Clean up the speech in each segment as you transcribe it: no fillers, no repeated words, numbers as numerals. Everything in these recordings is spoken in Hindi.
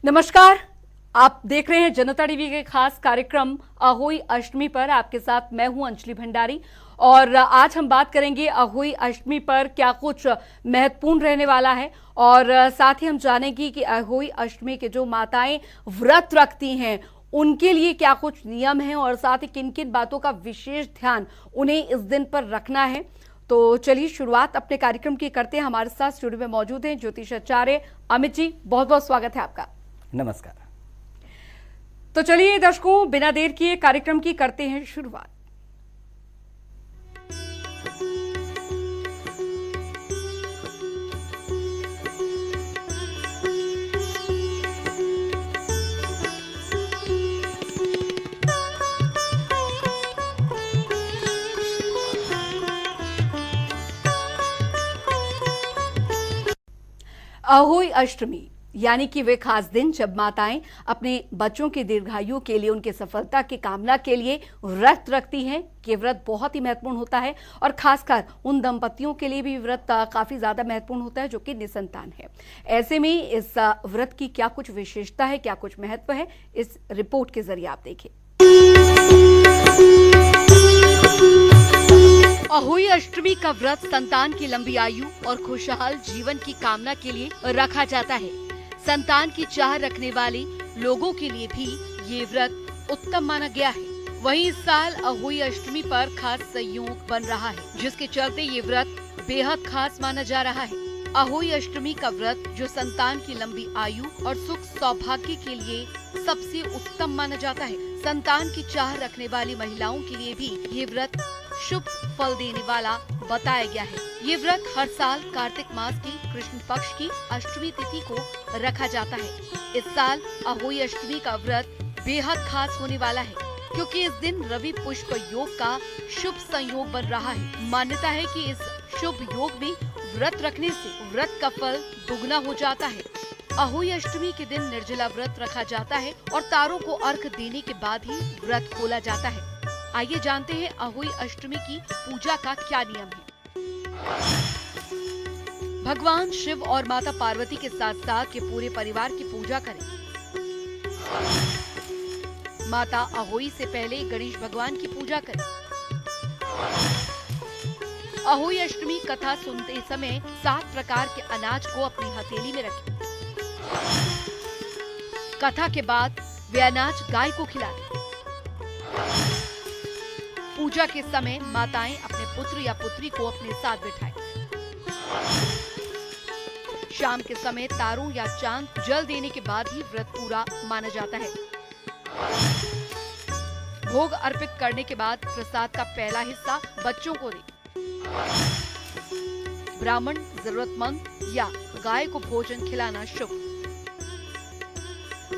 नमस्कार, आप देख रहे हैं जनता टीवी के खास कार्यक्रम अहोई अष्टमी पर। आपके साथ मैं हूं अंजलि भंडारी और आज हम बात करेंगे अहोई अष्टमी पर क्या कुछ महत्वपूर्ण रहने वाला है और साथ ही हम जानेंगे कि अहोई अष्टमी के जो माताएं व्रत रखती हैं उनके लिए क्या कुछ नियम हैं और साथ ही किन किन बातों का विशेष ध्यान उन्हें इस दिन पर रखना है। तो चलिए शुरुआत अपने कार्यक्रम की करते हैं। हमारे साथ स्टूडियो में मौजूद हैं ज्योतिषाचार्य अमित जी, बहुत बहुत स्वागत है आपका। नमस्कार। तो चलिए दर्शकों, बिना देर किए कार्यक्रम की करते हैं शुरुआत। अहोई अष्टमी यानी कि वे खास दिन जब माताएं अपने बच्चों की दीर्घायु के लिए, उनके सफलता की कामना के लिए व्रत रखती हैं। ये व्रत बहुत ही महत्वपूर्ण होता है और खासकर उन दंपतियों के लिए भी व्रत काफी ज्यादा महत्वपूर्ण होता है जो कि निसंतान है। ऐसे में इस व्रत की क्या कुछ विशेषता है, क्या कुछ महत्व है, इस रिपोर्ट के जरिए आप देखें। अहोई अष्टमी का व्रत संतान की लंबी आयु और खुशहाल जीवन की कामना के लिए रखा जाता है। संतान की चाह रखने वाले लोगों के लिए भी ये व्रत उत्तम माना गया है। वहीं इस साल अहोई अष्टमी पर खास संयोग बन रहा है, जिसके चलते ये व्रत बेहद खास माना जा रहा है। अहोई अष्टमी का व्रत जो संतान की लंबी आयु और सुख सौभाग्य के लिए सबसे उत्तम माना जाता है। संतान की चाह रखने वाली महिलाओं के लिए भी ये व्रत शुभ फल देने वाला बताया गया है। ये व्रत हर साल कार्तिक मास की कृष्ण पक्ष की अष्टमी तिथि को रखा जाता है। इस साल अहोई अष्टमी का व्रत बेहद खास होने वाला है, क्योंकि इस दिन रवि पुष्प योग का शुभ संयोग बन रहा है। मान्यता है कि इस शुभ योग में व्रत रखने से व्रत का फल दुगना हो जाता है। अहोई अष्टमी के दिन निर्जला व्रत रखा जाता है और तारों को अर्घ देने के बाद ही व्रत खोला जाता है। आइए जानते हैं अहोई अष्टमी की पूजा का क्या नियम है। भगवान शिव और माता पार्वती के साथ साथ के पूरे परिवार की पूजा करें। माता अहोई से पहले गणेश भगवान की पूजा करें। अहोई अष्टमी कथा सुनते समय 7 प्रकार के अनाज को अपनी हथेली में रखें। कथा के बाद वे अनाज गाय को खिलाएं। पूजा के समय माताएं अपने पुत्र या पुत्री को अपने साथ बिठाएं। शाम के समय तारों या चांद जल देने के बाद ही व्रत पूरा माना जाता है। भोग अर्पित करने के बाद प्रसाद का पहला हिस्सा बच्चों को दें। ब्राह्मण, जरूरतमंद या गाय को भोजन खिलाना शुभ।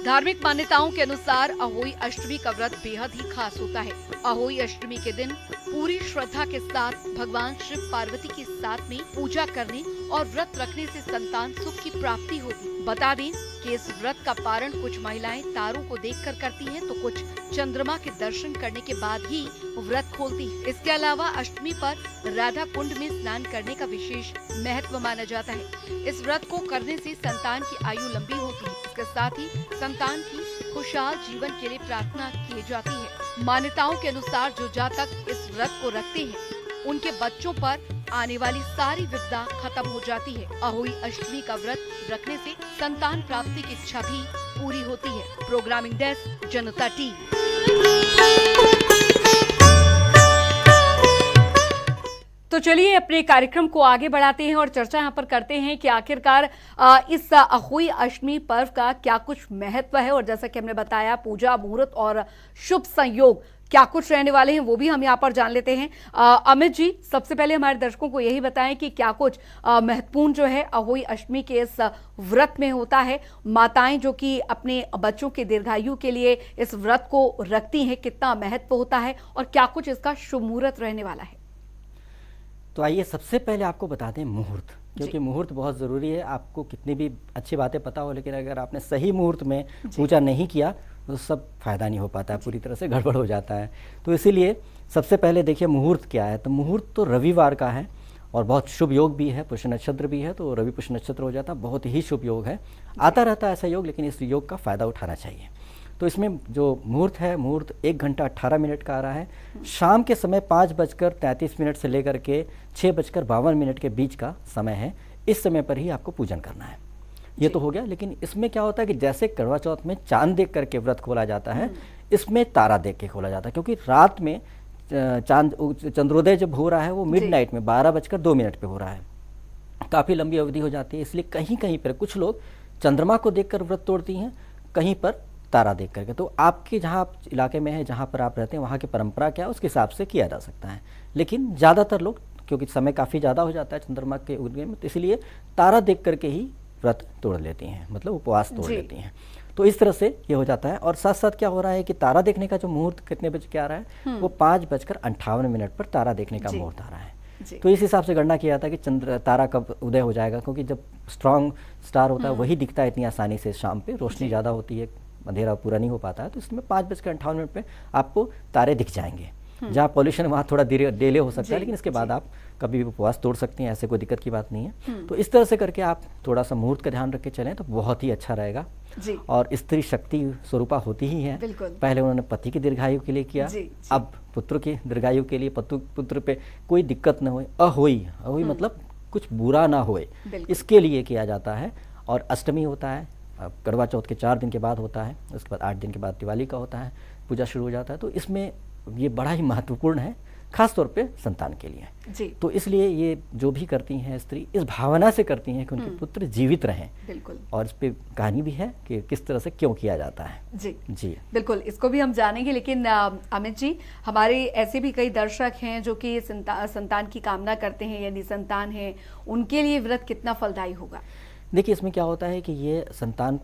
धार्मिक मान्यताओं के अनुसार अहोई अष्टमी का व्रत बेहद ही खास होता है। अहोई अष्टमी के दिन पूरी श्रद्धा के साथ भगवान शिव पार्वती के साथ में पूजा करने और व्रत रखने से संतान सुख की प्राप्ति होती। बता दें कि इस व्रत का पारण कुछ महिलाएं तारों को देखकर करती हैं, तो कुछ चंद्रमा के दर्शन करने के बाद ही व्रत खोलती हैं। इसके अलावा अष्टमी पर राधा कुंड में स्नान करने का विशेष महत्व माना जाता है। इस व्रत को करने से संतान की आयु लंबी होती है। इसके साथ ही संतान की खुशहाल जीवन के लिए प्रार्थना की जाती है। मान्यताओं के अनुसार जो जातक इस व्रत को रखते हैं, उनके बच्चों पर आने वाली सारी विपदा खत्म हो जाती है। अहोई अष्टमी का व्रत रखने से संतान प्राप्ति की इच्छा भी पूरी होती है। प्रोग्रामिंग डेस्क, जनता टीवी। तो चलिए अपने कार्यक्रम को आगे बढ़ाते हैं और चर्चा यहाँ पर करते हैं कि आखिरकार इस अहोई अष्टमी पर्व का क्या कुछ महत्व है और जैसा कि हमने बताया पूजा, मुहूर्त और शुभ संयोग क्या कुछ रहने वाले हैं वो भी हम यहाँ पर जान लेते हैं। अमित जी, सबसे पहले हमारे दर्शकों को यही बताएं कि क्या कुछ महत्वपूर्ण जो है अहोई अष्टमी के इस व्रत में होता है। माताएं जो कि अपने बच्चों के दीर्घायु के लिए इस व्रत को रखती हैं, कितना महत्व होता है और क्या कुछ इसका शुभ मुहूर्त रहने वाला है। तो आइए सबसे पहले आपको बता दें मुहूर्त, क्योंकि मुहूर्त बहुत ज़रूरी है। आपको कितनी भी अच्छी बातें पता हो, लेकिन अगर आपने सही मुहूर्त में पूजा नहीं किया तो सब फायदा नहीं हो पाता है, पूरी तरह से गड़बड़ हो जाता है। तो इसीलिए सबसे पहले देखिए मुहूर्त क्या है। तो मुहूर्त तो रविवार का है और बहुत शुभ योग भी है, पुष्य नक्षत्र भी है, तो रवि पुष्य नक्षत्र हो जाता, बहुत ही शुभ योग है। आता रहता है ऐसा योग, लेकिन इस योग का फ़ायदा उठाना चाहिए। तो इसमें जो मुहूर्त है, मुहूर्त 1 घंटा 18 मिनट का आ रहा है। शाम के समय 5:33 से लेकर के 6:52 के बीच का समय है। इस समय पर ही आपको पूजन करना है। ये तो हो गया, लेकिन इसमें क्या होता है कि जैसे करवा चौथ में चांद देख करके व्रत खोला जाता है, इसमें तारा देख के खोला जाता है, क्योंकि रात में चंद्रोदय जब हो रहा है वो मिडनाइट में 12:02 पे हो रहा है, काफ़ी लंबी अवधि हो जाती है। इसलिए कहीं कहीं पर कुछ लोग चंद्रमा को देखकर व्रत तोड़ती हैं, कहीं पर तारा देख करके। तो आपके जहाँ आप इलाके में है, जहाँ पर आप रहते हैं, वहाँ की परंपरा क्या है उसके हिसाब से किया जा सकता है। लेकिन ज़्यादातर लोग, क्योंकि समय काफ़ी ज़्यादा हो जाता है चंद्रमा के उदय में, तो इसलिए तारा देख करके ही व्रत तोड़ लेती हैं, मतलब उपवास तोड़ लेती हैं। तो इस तरह से ये हो जाता है। और साथ साथ क्या हो रहा है कि तारा देखने का जो मुहूर्त कितने बजे क्या आ रहा है, वो 5:58 पर तारा देखने का मुहूर्त आ रहा है। तो इस हिसाब से गणना किया जाता है कि तारा कब उदय हो जाएगा, क्योंकि जब स्ट्रांग स्टार होता है वही दिखता है इतनी आसानी से। शाम पे रोशनी ज़्यादा होती है, अंधेरा पूरा नहीं हो पाता है, तो इसमें 5:58 पे आपको तारे दिख जाएंगे। जहाँ पॉल्यूशन वहाँ थोड़ा डिले हो सकता है, लेकिन इसके बाद आप कभी भी उपवास तोड़ सकती हैं, ऐसे कोई दिक्कत की बात नहीं है। तो इस तरह से करके आप थोड़ा सा मुहूर्त का ध्यान रख के चलें तो बहुत ही अच्छा रहेगा। और स्त्री शक्ति स्वरूपा होती ही है। पहले उन्होंने पति की दीर्घायु के लिए किया, अब पुत्र की दीर्घायु के लिए, पुत्र पे कोई दिक्कत न हो, अहोई मतलब कुछ बुरा ना होए, इसके लिए किया जाता है। और अष्टमी होता है, करवा चौथ के 4 दिन के बाद होता है, उसके बाद 8 दिन के बाद दिवाली का होता है, पूजा शुरू हो जाता है। तो इसमें ये बड़ा ही महत्वपूर्ण है, खास तौर पे संतान के लिए। तो इसलिए ये जो भी करती हैं स्त्री, इस भावना से करती हैं कि उनके पुत्र जीवित रहें। बिल्कुल। और इस पे कहानी भी है कि किस तरह से क्यों किया जाता है। जी बिल्कुल, इसको भी हम जानेंगे। लेकिन अमित जी, हमारे ऐसे भी कई दर्शक हैं जो कि संतान की कामना करते हैं, यदि संतान है, उनके लिए व्रत कितना फलदायी होगा? देखिए, इसमें क्या होता है कि ये संतान,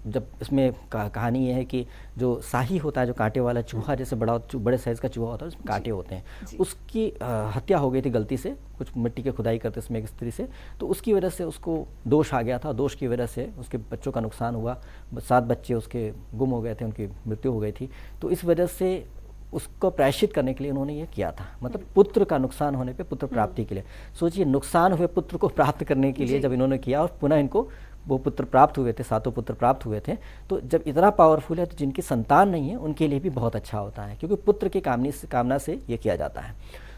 जब इसमें कहानी ये है कि जो शाही होता है, जो कांटे वाला चूहा, जैसे बड़े साइज़ का चूहा होता है, उसमें कांटे होते हैं, उसकी हत्या हो गई थी गलती से, कुछ मिट्टी के खुदाई करते उसमें एक स्त्री से, तो उसकी वजह से उसको दोष आ गया था। दोष की वजह से उसके बच्चों का नुकसान हुआ, 7 बच्चे उसके गुम हो गए थे, उनकी मृत्यु हो गई थी। तो इस वजह से उसको प्रायश्चित करने के लिए उन्होंने ये किया था, मतलब पुत्र का नुकसान होने पे पुत्र प्राप्ति के लिए। सोचिए, नुकसान हुए पुत्र को प्राप्त करने के लिए जब इन्होंने किया, और पुनः इनको वो पुत्र प्राप्त हुए थे, 7 पुत्र प्राप्त हुए थे। तो जब इतना पावरफुल है, तो जिनकी संतान नहीं है उनके लिए भी बहुत अच्छा होता है, क्योंकि पुत्र की कामना से ये किया जाता है।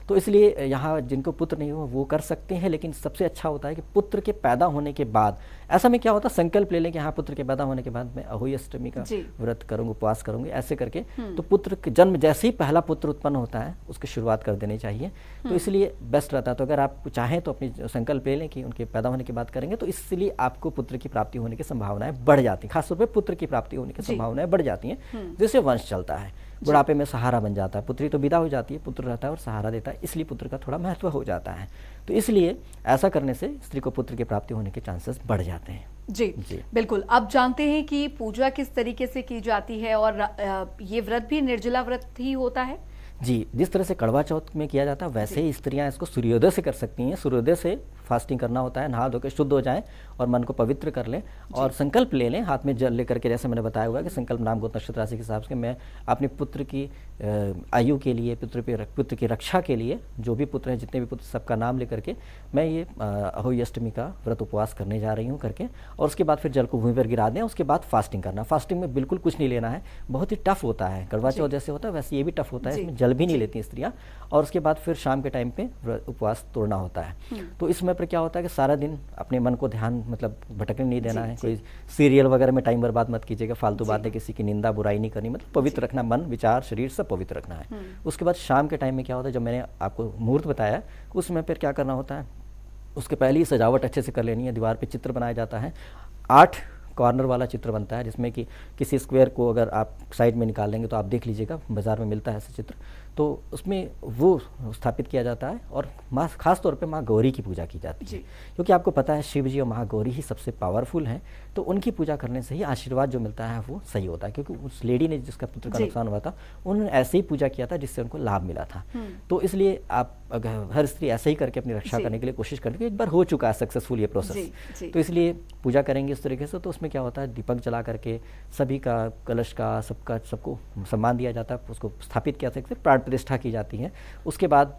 तो इसलिए यहाँ जिनको पुत्र नहीं हो वो कर सकते हैं, लेकिन सबसे अच्छा होता है कि पुत्र के पैदा होने के बाद, ऐसा में क्या होता है, संकल्प ले लें कि हाँ, पुत्र के पैदा होने के बाद मैं अहोई अष्टमी का व्रत करूँगा, उपवास करूँगी, ऐसे करके। तो पुत्र के जन्म जैसे ही पहला पुत्र उत्पन्न होता है, उसकी शुरुआत कर देनी चाहिए। तो इसलिए बेस्ट रहता है। तो अगर आप चाहें तो अपनी संकल्प ले लें कि उनके पैदा होने के बाद करेंगे, तो इसलिए आपको पुत्र की प्राप्ति होने की संभावनाएं बढ़ जाती हैं। खासतौर पर पुत्र की प्राप्ति होने की संभावनाएं बढ़ जाती हैं, जिससे वंश चलता है, बुढ़ापे में सहारा बन जाता है। पुत्री तो विदा हो जाती है, पुत्र रहता है और सहारा देता है, इसलिए पुत्र का थोड़ा महत्व हो जाता है। तो इसलिए ऐसा करने से स्त्री को पुत्र की प्राप्ति होने के चांसेस बढ़ जाते हैं। जी बिल्कुल। अब जानते हैं कि पूजा किस तरीके से की जाती है, और ये व्रत भी निर्जला व्रत ही होता है? जी, जिस तरह से करवा चौथ में किया जाता है, वैसे ही स्त्रियां इसको सूर्योदय से कर सकती हैं। सूर्योदय से फास्टिंग करना होता है, नहा धो के शुद्ध हो जाएं और मन को पवित्र कर लें और संकल्प ले लें, हाथ में जल लेकर के, जैसे मैंने बताया हुआ कि संकल्प नाम गोत्र नक्षत्र राशि के हिसाब से मैं अपने पुत्र की आयु के लिए, पुत्र की रक्षा के लिए, जो भी पुत्र हैं, जितने भी पुत्र, सबका नाम लेकर के मैं ये अहोई अष्टमी का व्रत उपवास करने जा रही हूँ करके। और उसके बाद फिर जल को भूमि पर गिरा दें। उसके बाद फास्टिंग करना। फास्टिंग में बिल्कुल कुछ नहीं लेना है, बहुत ही टफ होता है। करवा चौथ जैसे होता है वैसे ये भी टफ होता है, इसमें जल भी नहीं लेती स्त्रियाँ। और उसके बाद फिर शाम के टाइम पे उपवास तोड़ना होता है। तो इसमें पर क्या होता है कि सारा दिन अपने मन को ध्यान, मतलब भटकने नहीं देना है। कोई सीरियल वगैरह में टाइम बर्बाद मत कीजिएगा, फालतू बातें, किसी की निंदा बुराई नहीं करनी, मतलब पवित्र रखना, मन विचार शरीर सब पवित्र रखना है। उसके बाद शाम के टाइम में क्या होता है, जब मैंने आपको मुहूर्त बताया, उसमें फिर क्या करना होता है, उसके पहले ही सजावट अच्छे से कर लेनी है। दीवार पे चित्र बनाया जाता है, 8 कॉर्नर वाला चित्र बनता है, जिसमें कि किसी स्क्वायर को अगर आप साइड में निकाल लेंगे तो आप देख लीजिएगा, बाज़ार में मिलता है ऐसा चित्र। तो उसमें वो स्थापित किया जाता है और माँ, खास तौर पे माँ गौरी की पूजा की जाती है, क्योंकि आपको पता है शिव जी और माँ गौरी ही सबसे पावरफुल हैं। तो उनकी पूजा करने से ही आशीर्वाद जो मिलता है वो सही होता है, क्योंकि उस लेडी ने जिसका पुत्र का नुकसान हुआ था, उन्होंने ऐसे ही पूजा किया था जिससे उनको लाभ मिला था। तो इसलिए आप अगर हर स्त्री ऐसे ही करके अपनी रक्षा करने के लिए कोशिश करती है। एक बार हो चुका है सक्सेसफुल ये प्रोसेस, तो इसलिए पूजा करेंगे इस तरीके से। तो उसमें क्या होता है, दीपक जला करके सभी का, कलश का, सबको सम्मान दिया जाता है, उसको स्थापित किया जाता है, प्राण प्रतिष्ठा की जाती है। उसके बाद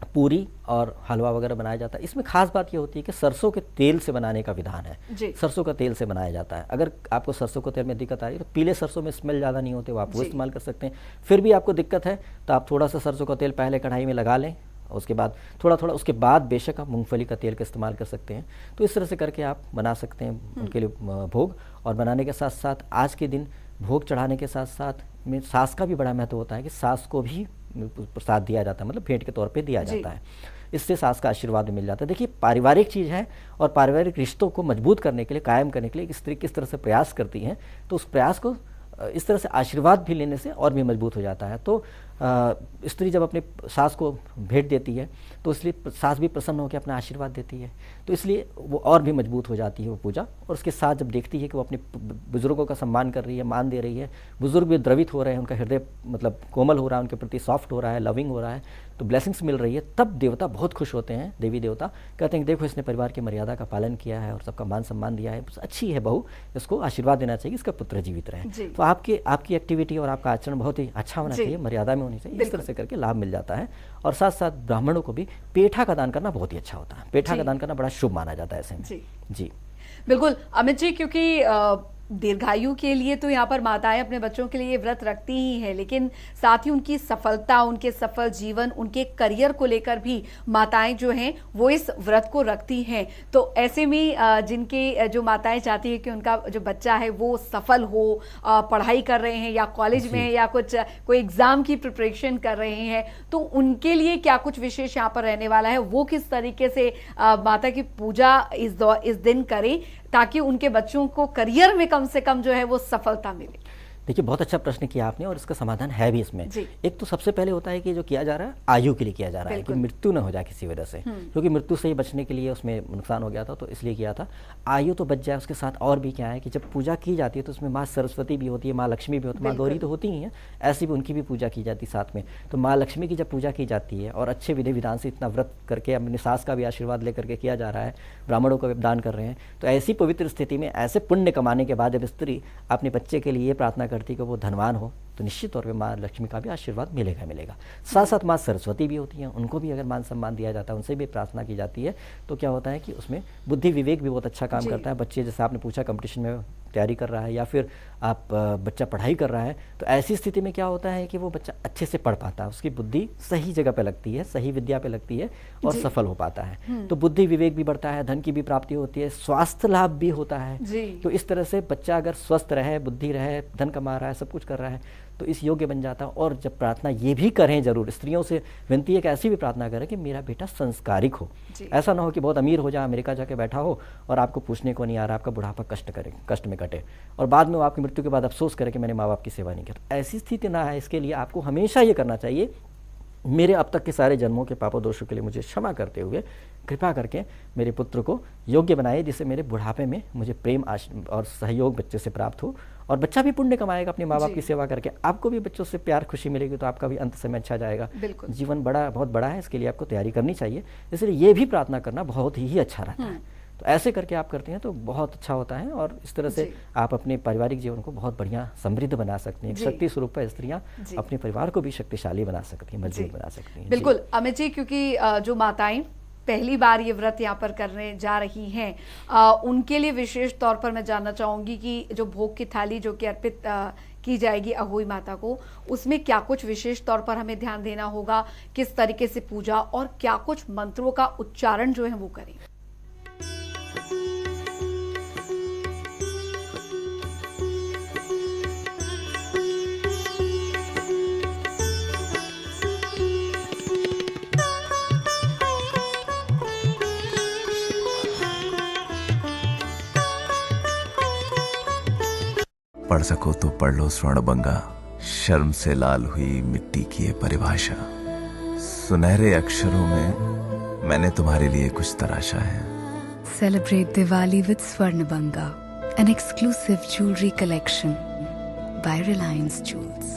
पूरी और हलवा वगैरह बनाया जाता है। इसमें खास बात ये होती है कि सरसों के तेल से बनाने का विधान है। जी। सरसों का तेल से बनाया जाता है। अगर आपको सरसों के तेल में दिक्कत आ रही है तो पीले सरसों में स्मेल ज़्यादा नहीं होते, वो आप वो जी। इस्तेमाल कर सकते हैं। फिर भी आपको दिक्कत है तो आप थोड़ा सा सरसों का तेल पहले कढ़ाई में लगा लें, उसके बाद थोड़ा थोड़ा उसके बाद बेशक आप मूंगफली का तेल का इस्तेमाल कर सकते हैं। तो इस तरह से करके आप बना सकते हैं उनके लिए भोग। और बनाने के साथ साथ आज के दिन भोग चढ़ाने के साथ साथ में सास का भी बड़ा महत्व होता है कि सास को भी प्रसाद दिया जाता है, मतलब भेंट के तौर पे दिया जी। जाता है। इससे सास का आशीर्वाद भी मिल जाता है। देखिए, पारिवारिक चीज़ है और पारिवारिक रिश्तों को मजबूत करने के लिए, कायम करने के लिए एक स्त्री किस तरह से प्रयास करती हैं, तो उस प्रयास को इस तरह से आशीर्वाद भी लेने से और भी मजबूत हो जाता है। तो स्त्री जब अपने सास को भेंट देती है तो इसलिए सास भी प्रसन्न होकर अपना आशीर्वाद देती है, तो इसलिए वो और भी मजबूत हो जाती है वो पूजा। और उसके साथ जब देखती है कि वो अपने बुजुर्गों का सम्मान कर रही है, मान दे रही है, बुजुर्ग भी द्रवित हो रहे हैं, उनका हृदय मतलब कोमल हो रहा है, उनके प्रति सॉफ्ट हो रहा है, लविंग हो रहा है, तो ब्लेसिंग्स मिल रही है, तब देवता बहुत खुश होते हैं। देवी देवता कहते हैं देखो इसने परिवार की मर्यादा का पालन किया है और सबका मान सम्मान दिया है, अच्छी है बहू, इसको आशीर्वाद देना चाहिए, इसका पुत्र जीवित रहे। तो आपकी एक्टिविटी और आपका आचरण बहुत ही अच्छा होना चाहिए, मर्यादा में होनी चाहिए। इस तरह से करके लाभ मिल जाता है। और साथ साथ ब्राह्मणों को भी पेठा का दान करना बहुत ही अच्छा होता है। पेठा का दान करना बड़ा शुभ माना जाता है ऐसे में। जी बिल्कुल अमित जी, क्योंकि दीर्घायु के लिए तो यहाँ पर माताएं अपने बच्चों के लिए व्रत रखती ही हैं, लेकिन साथ ही उनकी सफलता, उनके सफल जीवन, उनके करियर को लेकर भी माताएं जो हैं वो इस व्रत को रखती हैं। तो ऐसे में जिनके जो माताएं चाहती है कि उनका जो बच्चा है वो सफल हो, पढ़ाई कर रहे हैं या कॉलेज में है या कोई एग्जाम की प्रिपरेशन कर रहे हैं, तो उनके लिए क्या कुछ विशेष यहाँ पर रहने वाला है? वो किस तरीके से माता की पूजा इस दिन करें ताकि उनके बच्चों को करियर में कम से कम जो है वो सफलता मिले? देखिए, बहुत अच्छा प्रश्न किया आपने और इसका समाधान है भी इसमें। एक तो सबसे पहले होता है कि जो किया जा रहा है आयु के लिए किया जा रहा है कि मृत्यु न हो जाए किसी वजह से, क्योंकि मृत्यु से ही बचने के लिए उसमें नुकसान हो गया था, तो इसलिए किया था। आयु तो बच जाए, उसके साथ और भी क्या है कि जब पूजा की जाती है तो उसमें माँ सरस्वती भी होती है, माँ लक्ष्मी भी होती है, माँ गौरी तो होती ही है, ऐसी भी उनकी भी पूजा की जाती है साथ में। तो माँ लक्ष्मी की जब पूजा की जाती है और अच्छे विधि विधान से इतना व्रत करके अपनी सास का भी आशीर्वाद लेकर के किया जा रहा है, ब्राह्मणों को भी दान कर रहे हैं, तो ऐसी पवित्र स्थिति में ऐसे पुण्य कमाने के बाद जब स्त्री अपने बच्चे के लिए ये प्रार्थना करती है कि वो धनवान हो, तो निश्चित तौर पे माँ लक्ष्मी का भी आशीर्वाद मिलेगा। साथ साथ माँ सरस्वती भी होती हैं, उनको भी अगर मान सम्मान दिया जाता है, उनसे भी प्रार्थना की जाती है, तो क्या होता है कि उसमें बुद्धि विवेक भी बहुत अच्छा काम करता है। बच्चे, जैसे आपने पूछा, कंपटीशन में तैयारी कर रहा है या फिर आप बच्चा पढ़ाई कर रहा है, तो ऐसी स्थिति में क्या होता है कि वो बच्चा अच्छे से पढ़ पाता है, उसकी बुद्धि सही जगह पे लगती है, सही विद्या पे लगती है और सफल हो पाता है। तो बुद्धि विवेक भी बढ़ता है, धन की भी प्राप्ति होती है, स्वास्थ्य लाभ भी होता है। तो इस तरह से बच्चा अगर स्वस्थ रहे, बुद्धि रहे, धन कमा रहा है, सब कुछ कर रहा है, तो इस योग्य बन जाता है। और जब प्रार्थना ये भी करें, जरूर स्त्रियों से विनती है कि ऐसी भी प्रार्थना करें कि मेरा बेटा संस्कारिक हो। ऐसा ना हो कि बहुत अमीर हो जाए, अमेरिका जाके बैठा हो और आपको पूछने को नहीं आ रहा, आपका बुढ़ापा कष्ट में कटे और बाद में वो आपकी मृत्यु के बाद अफसोस करे कि मैंने माँ बाप की सेवा नहीं की। तो ऐसी स्थिति ना है, इसके लिए आपको हमेशा ये करना चाहिए, मेरे अब तक के सारे जन्मों के पापों दोषों के लिए मुझे क्षमा करते हुए कृपा करके मेरे पुत्र को योग्य बनाए, जिससे मेरे बुढ़ापे में मुझे प्रेम और सहयोग बच्चे से प्राप्त हो, और बच्चा भी पुण्य कमाएगा अपने माँ बाप की सेवा करके, आपको भी बच्चों से प्यार खुशी मिलेगी, तो आपका भी अंत समय अच्छा जाएगा। जीवन बहुत बड़ा है, इसके लिए आपको तैयारी करनी चाहिए, इसलिए ये भी प्रार्थना करना बहुत ही अच्छा रहता है। तो ऐसे करके आप करते हैं तो बहुत अच्छा होता है और इस तरह से आप अपने पारिवारिक जीवन को बहुत बढ़िया समृद्ध बना सकते हैं। शक्ति स्वरूप है स्त्रियां, अपने परिवार को भी शक्तिशाली बना सकती हैं, मजबूत बना सकती हैं। बिल्कुल अमित जी, क्योंकि जो माताएं पहली बार ये व्रत यहाँ पर करने जा रही हैं, उनके लिए विशेष तौर पर मैं जानना चाहूंगी कि जो भोग की थाली जो कि अर्पित की जाएगी अहोई माता को, उसमें क्या कुछ विशेष तौर पर हमें ध्यान देना होगा, किस तरीके से पूजा और क्या कुछ मंत्रों का उच्चारण जो है वो करें? पढ़ सको तो पढ़ लो स्वर्णबंगा, शर्म से लाल हुई मिट्टी की ये परिभाषा, सुनहरे अक्षरों में मैंने तुम्हारे लिए कुछ तराशा है। Celebrate Diwali with Swarnabanga, an exclusive jewelry collection by Reliance Jewels.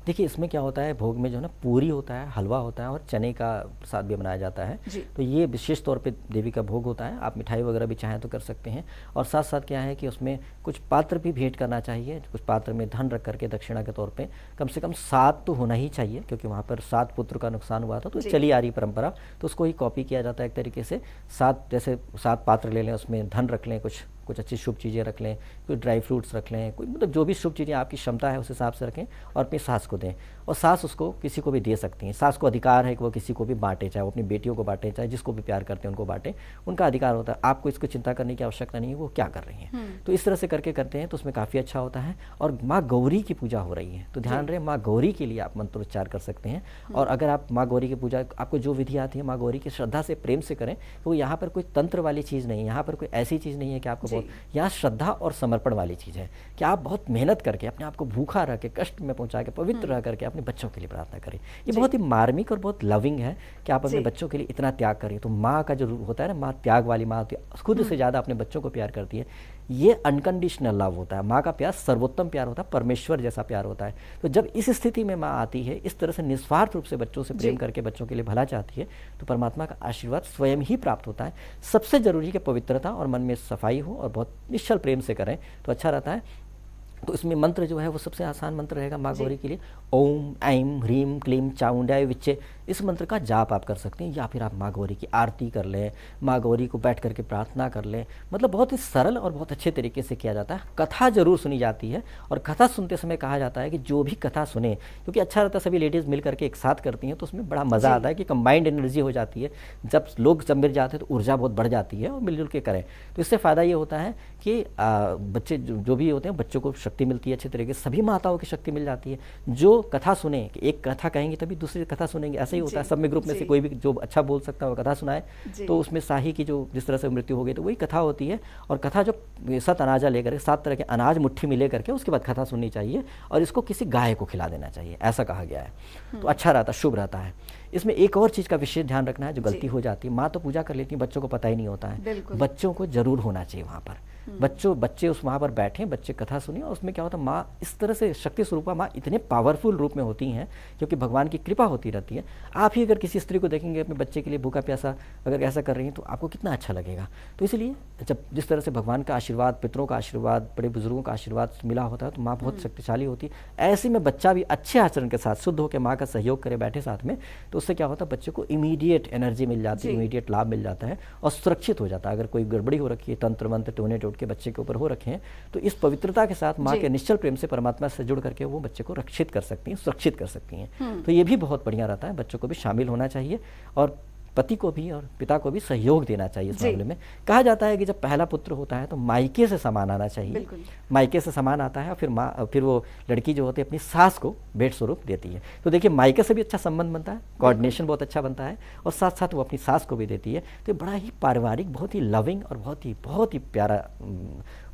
देखिए इसमें क्या होता है, भोग में जो है ना पूरी होता है, हलवा होता है और चने का साथ भी बनाया जाता है। जी। तो ये विशेष तौर पे देवी का भोग होता है। आप मिठाई वगैरह भी चाहें तो कर सकते हैं। और साथ साथ क्या है कि उसमें कुछ पात्र भी भेंट करना चाहिए। कुछ पात्र में धन रख करके दक्षिणा के तौर पे कम से कम 7 तो होना ही चाहिए, क्योंकि वहाँ पर 7 पुत्र का नुकसान हुआ था, तो जी। चली आ रही परंपरा, तो उसको ही कॉपी किया जाता है एक तरीके से। 7 जैसे 7 पात्र ले लें, उसमें धन रख लें, कुछ अच्छी शुभ चीज़ें रख लें, कुछ ड्राई फ्रूट्स रख लें, कोई मतलब जो भी शुभ चीज़ें आपकी क्षमता है उस हिसाब से रखें और अपनी सास को दें। और सास उसको किसी को भी दे सकती हैं। सास को अधिकार है कि वो किसी को भी बांटे, चाहे वो अपनी बेटियों को बांटे, चाहे जिसको भी प्यार करते हैं उनको बांटे, उनका अधिकार होता है। आपको इसको चिंता करने की आवश्यकता नहीं है वो क्या कर रही हैं। तो इस तरह से करके करते हैं तो उसमें काफ़ी अच्छा होता है। और माँ गौरी की पूजा हो रही है तो ध्यान रहे, माँ गौरी के लिए आप मंत्रोच्चार कर सकते हैं। और अगर आप माँ गौरी की पूजा, आपको जो विधि आती है माँ गौरी की श्रद्धा से प्रेम से करें, तो यहाँ पर कोई तंत्र वाली चीज़ नहीं है, यहाँ पर कोई ऐसी चीज़ नहीं है कि आपको बहुत, यहाँ श्रद्धा और समर्पण वाली चीज़ है कि आप बहुत मेहनत करके अपने आप को भूखा रह के, कष्ट में पहुंचा के, पवित्र रह करके अपने बच्चों के लिए प्रार्थना करें। ये बहुत ही मार्मिक और बहुत लविंग है कि आप अपने बच्चों के लिए इतना त्याग करें। तो माँ का जो रूप होता है ना, माँ त्याग वाली माँ होती है, खुद से ज़्यादा अपने बच्चों को प्यार करती है। ये अनकंडीशनल लव होता है। माँ का प्यार सर्वोत्तम प्यार होता है, परमेश्वर जैसा प्यार होता है। तो जब इस स्थिति में माँ आती है, इस तरह से निस्वार्थ रूप से बच्चों से प्रेम करके बच्चों के लिए भला चाहती है, तो परमात्मा का आशीर्वाद स्वयं ही प्राप्त होता है। सबसे जरूरी है कि पवित्रता और मन में सफाई हो और बहुत निश्चल प्रेम से करें तो अच्छा रहता है। तो इसमें मंत्र जो है वो सबसे आसान मंत्र रहेगा माँ गौरी के लिए, ओम ऐं ह्रीं क्लीं चामुंडाय विच्चे। इस मंत्र का जाप आप कर सकते हैं, या फिर आप माँ गौरी की आरती कर लें, माँ गौरी को बैठ करके प्रार्थना कर लें। मतलब बहुत ही सरल और बहुत अच्छे तरीके से किया जाता है। कथा जरूर सुनी जाती है और कथा सुनते समय कहा जाता है कि जो भी कथा सुने, क्योंकि अच्छा रहता है सभी लेडीज़ मिल करके एक साथ करती हैं तो उसमें बड़ा मज़ा आता है कि कंबाइंड एनर्जी हो जाती है। जब लोग जब मिल जाते हैं तो ऊर्जा बहुत बढ़ जाती है और मिलजुल के करें तो इससे फ़ायदा ये होता है कि बच्चे जो भी होते हैं बच्चों को शक्ति मिलती है अच्छे तरीके से, सभी माताओं की शक्ति मिल जाती है। जो कथा सुने, कि एक कथा कहेंगे तभी दूसरी कथा सुनेंगे, ऐसा ही होता है। सब में ग्रुप में से कोई भी जो अच्छा बोल सकता है वो कथा सुनाए, तो उसमें शाही की जो जिस तरह से मृत्यु हो गई तो वही कथा होती है। और कथा जो 7 अनाजा लेकर, 7 तरह के अनाज मुट्ठी में लेकर के उसके बाद कथा सुननी चाहिए और इसको किसी गाय को खिला देना चाहिए, ऐसा कहा गया है। तो अच्छा रहता है, शुभ रहता है। इसमें एक और चीज़ का विशेष ध्यान रखना है, जो गलती हो जाती है, माँ तो पूजा कर लेती है, बच्चों को पता ही नहीं होता है। बच्चों को जरूर होना चाहिए वहाँ पर, बच्चे उस वहाँ पर बैठे, बच्चे कथा सुनिए। और उसमें क्या होता है, माँ इस तरह से शक्ति स्वरूपा माँ इतने पावरफुल रूप में होती हैं क्योंकि भगवान की कृपा होती रहती है। आप ही अगर किसी स्त्री को देखेंगे अपने बच्चे के लिए भूखा प्यासा अगर ऐसा कर रही हैं तो आपको कितना अच्छा लगेगा। तो इसलिए जब जिस तरह से भगवान का आशीर्वाद, पितरों का आशीर्वाद, बड़े बुजुर्गों का आशीर्वाद मिला होता है तो माँ बहुत शक्तिशाली होती है। ऐसे में बच्चा भी अच्छे आचरण के साथ शुद्ध होकर माँ का सहयोग करे बैठे साथ में, तो उससे क्या होता है, बच्चे को इमीडिएट एनर्जी मिल जाती है, इमीडिएट लाभ मिल जाता है और सुरक्षित हो जाता है। अगर कोई गड़बड़ी हो रखी है, तंत्र मंत्र टोने टोट के बच्चे के ऊपर हो रखे हैं, तो इस पवित्रता के साथ माँ के निश्चल प्रेम से परमात्मा से जुड़ करके वो बच्चे को रक्षित कर सकती हैं, सुरक्षित कर सकती हैं। तो ये भी बहुत बढ़िया रहता है। बच्चों को भी शामिल होना चाहिए और पति को भी और पिता को भी सहयोग देना चाहिए इस मामले में। कहा जाता है कि जब पहला पुत्र होता है तो मायके से सामान आना चाहिए, मायके से सामान आता है और फिर वो लड़की जो होती है अपनी सास को भेंट स्वरूप देती है। तो देखिए मायके से भी अच्छा संबंध बनता है, कोऑर्डिनेशन बहुत अच्छा बनता है और साथ साथ वो अपनी सास को भी देती है। तो बड़ा ही पारिवारिक, बहुत ही लविंग और बहुत ही प्यारा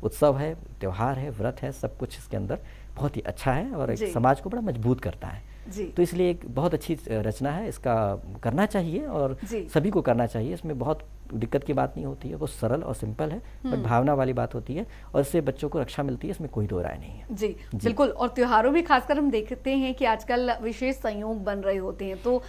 उत्सव है, त्यौहार है, व्रत है, सब कुछ इसके अंदर बहुत ही अच्छा है और एक समाज को बड़ा मजबूत करता है। तो इसलिए एक बहुत अच्छी रचना है, इसका करना चाहिए और सभी को करना चाहिए। इसमें बहुत दिक्कत की बात नहीं होती है, वो सरल और सिंपल है, बट भावना वाली बात होती है और इससे बच्चों को रक्षा मिलती है, इसमें कोई दो राय नहीं है। जी बिल्कुल। और त्योहारों में खासकर हम देखते हैं कि आजकल विशेष संयोग बन रहे होते हैं, तो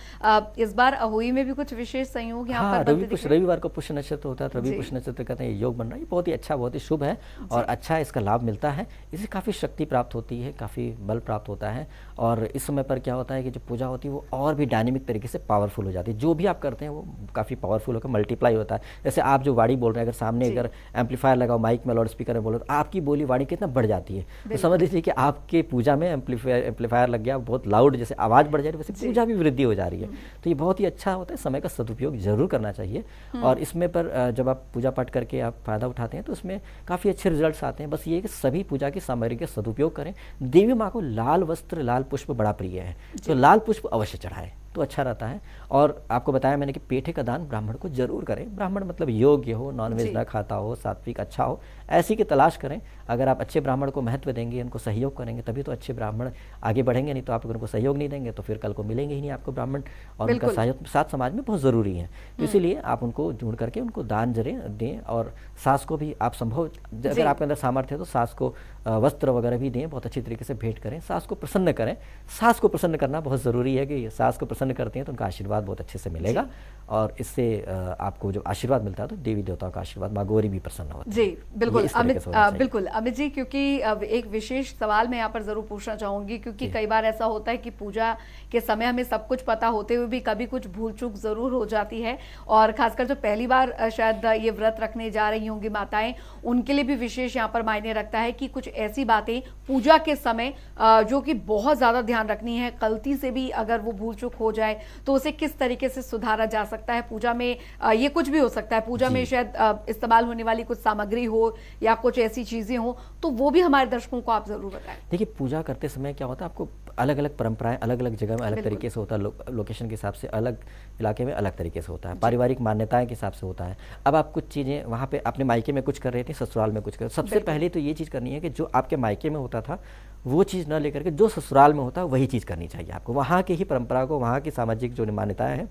इस बार अहोई में भी कुछ विशेष संयोग यहाँ पर रविवार को पुष्य नक्षत्र होता है, रवि पुष्य नक्षत्र कहते हैं, योग बन रहा है। ये बहुत ही अच्छा, बहुत ही शुभ है और अच्छा इसका लाभ मिलता है। इससे काफ़ी शक्ति प्राप्त होती है, काफ़ी बल प्राप्त होता है और इस समय पर क्या होता है कि जो पूजा होती है वो और भी डायनेमिक तरीके से पावरफुल हो जाती है। जो भी आप करते हैं वो काफ़ी पावरफुल होकर मल्टीप्लाई होता है। जैसे आप जो वाणी बोल रहे हैं, अगर सामने अगर एम्पलीफायर लगाओ, माइक में लाउड स्पीकर में बोलो तो आपकी बोली वाणी कितना बढ़ जाती है। तो समझ लीजिए कि आपके पूजा में एम्पलीफायर लग गया, बहुत लाउड, जैसे आवाज़ बढ़ जा रही है वैसे पूजा भी वृद्धि हो जा रही है। तो ये बहुत ही अच्छा होता है, समय का सदुपयोग जरूर करना चाहिए। और इसमें पर जब आप पूजा पाठ करके आप फायदा उठाते हैं तो उसमें काफ़ी अच्छे रिजल्ट्स आते हैं। बस ये कि सभी पूजा की सामग्री का सदुपयोग करें। देवी माँ को लाल वस्त्र, लाल पुष्प बड़ा प्रिय है, तो लाल पुष्प अवश्य चढ़ाएं तो अच्छा रहता है। और आपको बताया मैंने कि पेठे का दान ब्राह्मण को जरूर करें। ब्राह्मण मतलब योग्य हो, नॉनवेज ना खाता हो, सात्विक अच्छा हो, ऐसी की तलाश करें। अगर आप अच्छे ब्राह्मण को महत्व देंगे, उनको सहयोग करेंगे, तभी तो अच्छे ब्राह्मण आगे बढ़ेंगे। नहीं तो आप उनको सहयोग नहीं देंगे तो फिर कल को मिलेंगे ही नहीं आपको ब्राह्मण, और उनका सहयोग साथ समाज में बहुत ज़रूरी है। तो इसीलिए आप उनको ढूंढ करके उनको दान जरे दें। और सास को भी आप संभव, अगर आपके अंदर सामर्थ्य है तो सास को वस्त्र वगैरह भी दें, बहुत अच्छी तरीके से भेंट करें, सास को प्रसन्न करें। सास को प्रसन्न करना बहुत ज़रूरी है कि सास को प्रसन्न करते हैं तो उनका आशीर्वाद बहुत अच्छे से मिलेगा, और इससे आपको जो आशीर्वाद मिलता है तो देवी देवताओं का आशीर्वाद, माँ गौरी भी प्रसन्न होती है। जी बिल्कुल ये इस तरीके अमित, से होना चाहिए। बिल्कुल अमित जी, क्योंकि अब एक विशेष सवाल मैं यहाँ पर जरूर पूछना चाहूंगी, क्योंकि कई बार ऐसा होता है कि पूजा के समय हमें सब कुछ पता होते हुए भी कभी कुछ भूल चूक जरूर हो जाती है, और खासकर जो पहली बार शायद ये व्रत रखने जा रही होंगी माताएं, उनके लिए भी विशेष यहाँ पर मायने रखता है कि कुछ ऐसी बातें पूजा के समय जो कि बहुत ज्यादा ध्यान रखनी है, गलती से भी अगर वो भूल चूक हो जाए तो उसे किस तरीके से सुधारा जा सकता है। पूजा में ये कुछ भी हो सकता है, पूजा में शायद इस्तेमाल होने वाली कुछ सामग्री हो या कुछ ऐसी चीजें हो, तो वो भी हमारे दर्शकों को आप जरूर बताएं। देखिए, पूजा करते समय क्या होता है, आपको अलग अलग परंपराएं अलग अलग जगह में अलग तरीके से होता है, लोकेशन के हिसाब से अलग इलाके में अलग तरीके से होता है, पारिवारिक मान्यताएं के हिसाब से होता है। अब आप कुछ चीज़ें वहाँ पे अपने मायके में कुछ कर रहे थे, ससुराल में कुछ कर, सबसे पहले तो ये चीज़ करनी है कि जो आपके मायके में होता था वो चीज़ न लेकर के जो ससुराल में होता है वही चीज़ करनी चाहिए आपको। वहाँ की ही परंपरा को, वहाँ की सामाजिक जो मान्यताएँ हैं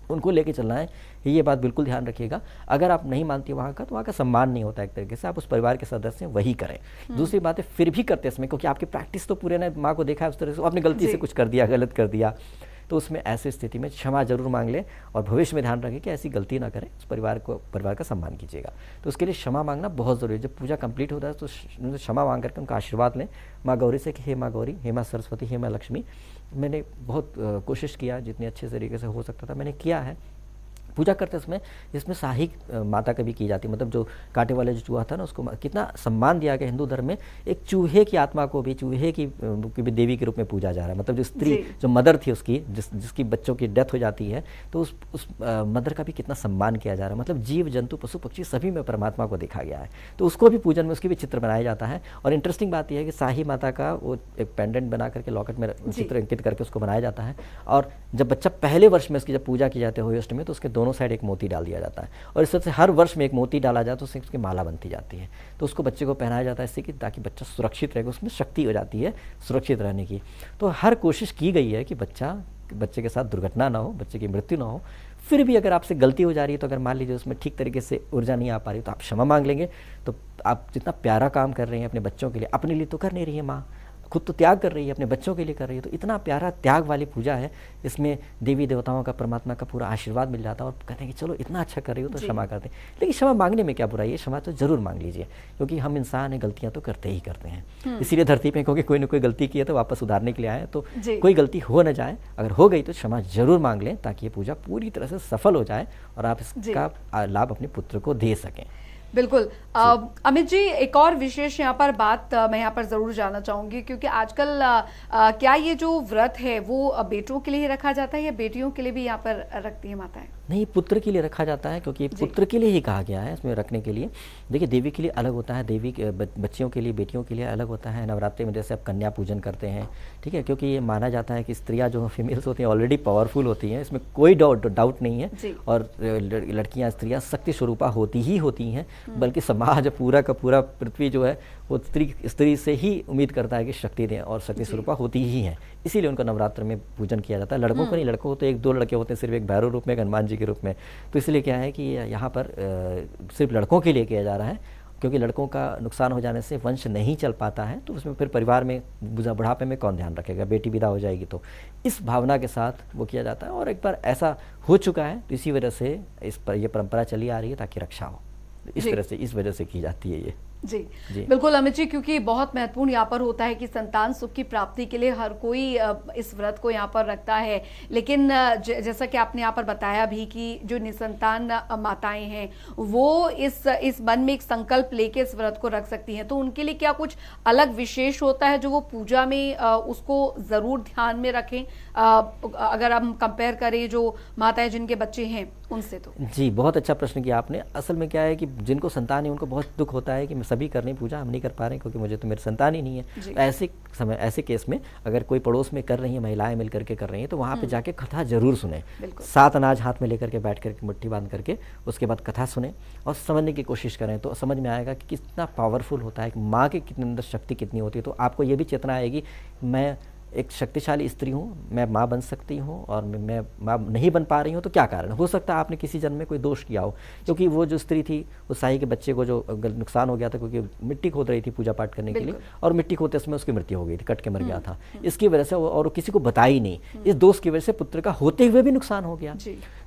उनको लेके चलना है, ये बात बिल्कुल ध्यान रखिएगा। अगर आप नहीं मानती वहाँ का, तो वहाँ का सम्मान नहीं होता एक तरीके से, आप उस परिवार के सदस्य हैं वही करें। दूसरी बात है, फिर भी करते समय, क्योंकि आपकी प्रैक्टिस तो पूरे ने माँ को देखा है उस तरह से, आपने गलती से कुछ कर दिया, गलत कर दिया, तो उसमें ऐसी स्थिति में क्षमा जरूर मांग लें, और भविष्य में ध्यान रखें कि ऐसी गलती ना करें, उस परिवार का सम्मान कीजिएगा। तो उसके लिए क्षमा मांगना बहुत ज़रूरी है। जब पूजा कंप्लीट होता है तो क्षमा मांग करके उनका आशीर्वाद लें माँ गौरी से कि हे माँ गौरी, हे माँ सरस्वती, हे माँ लक्ष्मी, मैंने बहुत कोशिश किया, जितनी अच्छे तरीके से हो सकता था मैंने किया है। पूजा करते समय इसमें साही माता का भी की जाती है, मतलब जो कांटे वाला जो चूहा था ना, उसको कितना सम्मान दिया गया हिंदू धर्म में। एक चूहे की आत्मा को भी, चूहे की भी देवी के रूप में पूजा जा रहा है। मतलब जो स्त्री, जो मदर थी उसकी, जिसकी बच्चों की डेथ हो जाती है, तो उस मदर का भी कितना सम्मान किया जा रहा है। मतलब जीव जंतु पशु पक्षी सभी में परमात्मा को देखा गया है, तो उसको भी पूजन में उसकी भी चित्र बनाया जाता है। और इंटरेस्टिंग बात यह है कि साही माता का वो एक पेंडेंट बना करके लॉकेट में चित्र अंकित करके उसको बनाया जाता है, और जब बच्चा पहले वर्ष में उसकी जब पूजा की जाती है होली अष्टमी, तो उसके दोनों साइड एक मोती डाल दिया जाता है, और इस तरह से हर वर्ष में एक मोती डाला जाता है, तो उससे उसकी माला बनती जाती है। तो उसको बच्चे को पहनाया जाता है इससे कि ताकि बच्चा सुरक्षित रहेगा, उसमें शक्ति हो जाती है सुरक्षित रहने की। तो हर कोशिश की गई है कि बच्चे के साथ दुर्घटना ना हो, बच्चे की मृत्यु ना हो। फिर भी अगर आपसे गलती हो जा रही है, तो अगर मान लीजिए उसमें ठीक तरीके से ऊर्जा नहीं आ पा रही, तो आप क्षमा मांग लेंगे। तो आप जितना प्यारा काम कर रहे हैं अपने बच्चों के लिए, अपने लिए तो कर नहीं रही है माँ, खुद तो त्याग कर रही है, अपने बच्चों के लिए कर रही है, तो इतना प्यारा त्याग वाली पूजा है। इसमें देवी देवताओं का, परमात्मा का पूरा आशीर्वाद मिल जाता है, और कहते हैं कि चलो इतना अच्छा कर रही हो तो क्षमा करते हैं। लेकिन क्षमा मांगने में क्या बुराई है, क्षमा तो जरूर मांग लीजिए, क्योंकि हम इंसान हैं, गलतियां तो करते ही करते हैं। इसीलिए धरती पे क्योंकि कोई ना कोई गलती की है तो वापस सुधारने के लिए आए, तो कोई गलती हो न जाए, अगर हो गई तो क्षमा जरूर मांग लें, ताकि ये पूजा पूरी तरह से सफल हो जाए और आप इसका लाभ अपने पुत्र को दे सकें। बिल्कुल। अमित जी, एक और विशेष यहाँ पर बात मैं यहाँ पर जरूर जानना चाहूंगी, क्योंकि आजकल क्या ये जो व्रत है वो बेटों के लिए रखा जाता है या बेटियों के लिए भी यहाँ पर रखती है माताएं? नहीं, पुत्र के लिए रखा जाता है, क्योंकि पुत्र के लिए ही कहा गया है इसमें रखने के लिए। देखिए, देवी के लिए अलग होता है, देवी के बच्चियों के लिए, बेटियों के लिए अलग होता है। नवरात्रि में जैसे आप कन्या पूजन करते हैं, ठीक है, क्योंकि ये माना जाता है कि स्त्रियां जो फीमेल्स होती हैं ऑलरेडी पावरफुल होती हैं, इसमें कोई डाउट नहीं है, और लड़कियां, स्त्रियां शक्ति स्वरूपा होती हैं, बल्कि समाज पूरा का पूरा, पृथ्वी जो है वो स्त्री से ही उम्मीद करता है कि शक्ति दें, और शक्ति स्वरूपा होती ही हैं। इसीलिए उनका नवरात्र में पूजन किया जाता है। लड़कों को नहीं, लड़कों को तो 1-2 लड़के होते हैं, सिर्फ एक भैरव रूप में, एक हनुमान जी के रूप में। तो इसलिए क्या है कि यहाँ पर सिर्फ लड़कों के लिए किया जा रहा है, क्योंकि लड़कों का नुकसान हो जाने से वंश नहीं चल पाता है, तो उसमें फिर परिवार में बुढ़ापे में कौन ध्यान रखेगा, बेटी विदा हो जाएगी। तो इस भावना के साथ वो किया जाता है, और एक बार ऐसा हो चुका है तो इसी वजह से ये परंपरा चली आ रही है, ताकि रक्षा हो। इस वजह से की जाती है ये। जी बिल्कुल अमित जी, क्योंकि बहुत महत्वपूर्ण यहाँ पर होता है कि संतान सुख की प्राप्ति के लिए हर कोई इस व्रत को यहाँ पर रखता है। लेकिन जैसा कि आपने यहाँ पर बताया भी कि जो निसंतान माताएं हैं वो इस मन में एक संकल्प लेके इस व्रत को रख सकती हैं, तो उनके लिए क्या कुछ अलग विशेष होता है जो वो पूजा में उसको जरूर ध्यान में रखें, अगर हम कंपेयर करें जो माताएं जिनके बच्चे हैं उनसे? तो जी, बहुत अच्छा प्रश्न किया आपने। असल में क्या है कि जिनको संतान है उनको बहुत दुख होता है कि सभी करनी पूजा, हम नहीं कर पा रहे हैं क्योंकि मुझे तो मेरी संतान ही नहीं है। तो ऐसे केस में अगर कोई पड़ोस में कर रही है, महिलाएं मिल करके कर रही हैं, तो वहाँ पे जाके कथा जरूर सुने। 7 अनाज हाथ में लेकर के बैठ करके मुट्ठी बांध करके उसके बाद कथा सुने और समझने की कोशिश करें, तो समझ में आएगा कि कितना पावरफुल होता है, माँ के कितने अंदर शक्ति कितनी होती है। तो आपको ये भी चेतना आएगी, मैं एक शक्तिशाली स्त्री हूँ, मैं माँ बन सकती हूँ और मैं माँ नहीं बन पा रही हूँ, तो क्या कारण हो सकता है आपने किसी जन्म में कोई दोष किया हो, क्योंकि वो जो स्त्री थी उस साई के बच्चे को जो नुकसान हो गया था क्योंकि मिट्टी खोद रही थी पूजा पाठ करने के लिए, और मिट्टी खोदते समय उसकी मृत्यु हो गई थी, कट के मर गया था। इसकी वजह से और किसी को बताई नहीं, इस दोष की वजह से पुत्र का होते हुए भी नुकसान हो गया।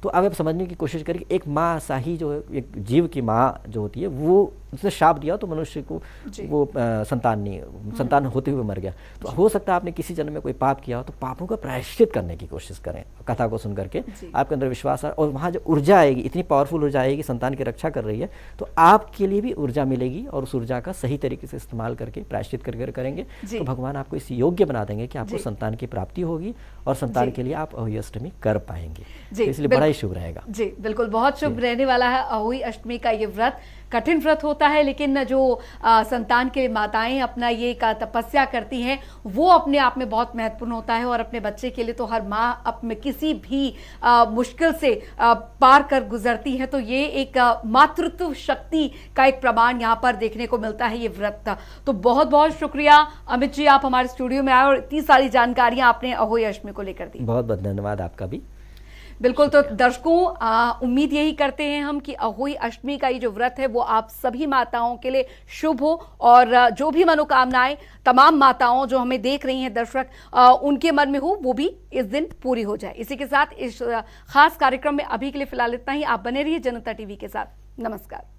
तो अब आप समझने की कोशिश करिए, एक माँ साही जो है, एक जीव की माँ जो होती है, वो उसने शाप दिया तो मनुष्य को वो संतान होते हुए मर गया। तो हो सकता है आपने किसी जन्म में कोई पाप किया हो, तो पापों का प्रायश्चित करने की कोशिश करें। कथा को सुन करके आपके अंदर विश्वास है, और वहाँ जो ऊर्जा आएगी, इतनी पावरफुल ऊर्जा आएगी, संतान की रक्षा कर रही है, तो आपके लिए भी ऊर्जा मिलेगी, और उस ऊर्जा का सही तरीके से इस्तेमाल करके प्रायश्चित करके करेंगे तो भगवान आपको इस योग्य बना देंगे कि आपको संतान की प्राप्ति होगी, और संतान के लिए आप अहोई अष्टमी कर पाएंगे। तो इसलिए बड़ा ही शुभ रहेगा। जी बिल्कुल, बहुत शुभ रहने वाला है अहोई अष्टमी का ये व्रत। कठिन व्रत होता है, लेकिन जो संतान के माताएं अपना ये तपस्या करती हैं वो अपने आप में बहुत महत्वपूर्ण होता है, और अपने बच्चे के लिए तो हर माँ अपने किसी भी मुश्किल से पार कर गुजरती है। तो ये एक मातृत्व शक्ति का एक प्रमाण यहाँ पर देखने को मिलता है ये व्रत। तो बहुत बहुत शुक्रिया अमित जी, आप हमारे स्टूडियो में आए और इतनी सारी जानकारियां आपने अहोई अष्टमी को लेकर दी। बहुत बहुत धन्यवाद आपका भी। बिल्कुल, तो दर्शकों उम्मीद यही करते हैं हम कि अहोई अष्टमी का ये जो व्रत है वो आप सभी माताओं के लिए शुभ हो, और जो भी मनोकामनाएं तमाम माताओं जो हमें देख रही हैं दर्शक उनके मन में हो, वो भी इस दिन पूरी हो जाए। इसी के साथ इस खास कार्यक्रम में अभी के लिए फिलहाल इतना ही। आप बने रहिए जनता टीवी के साथ। नमस्कार।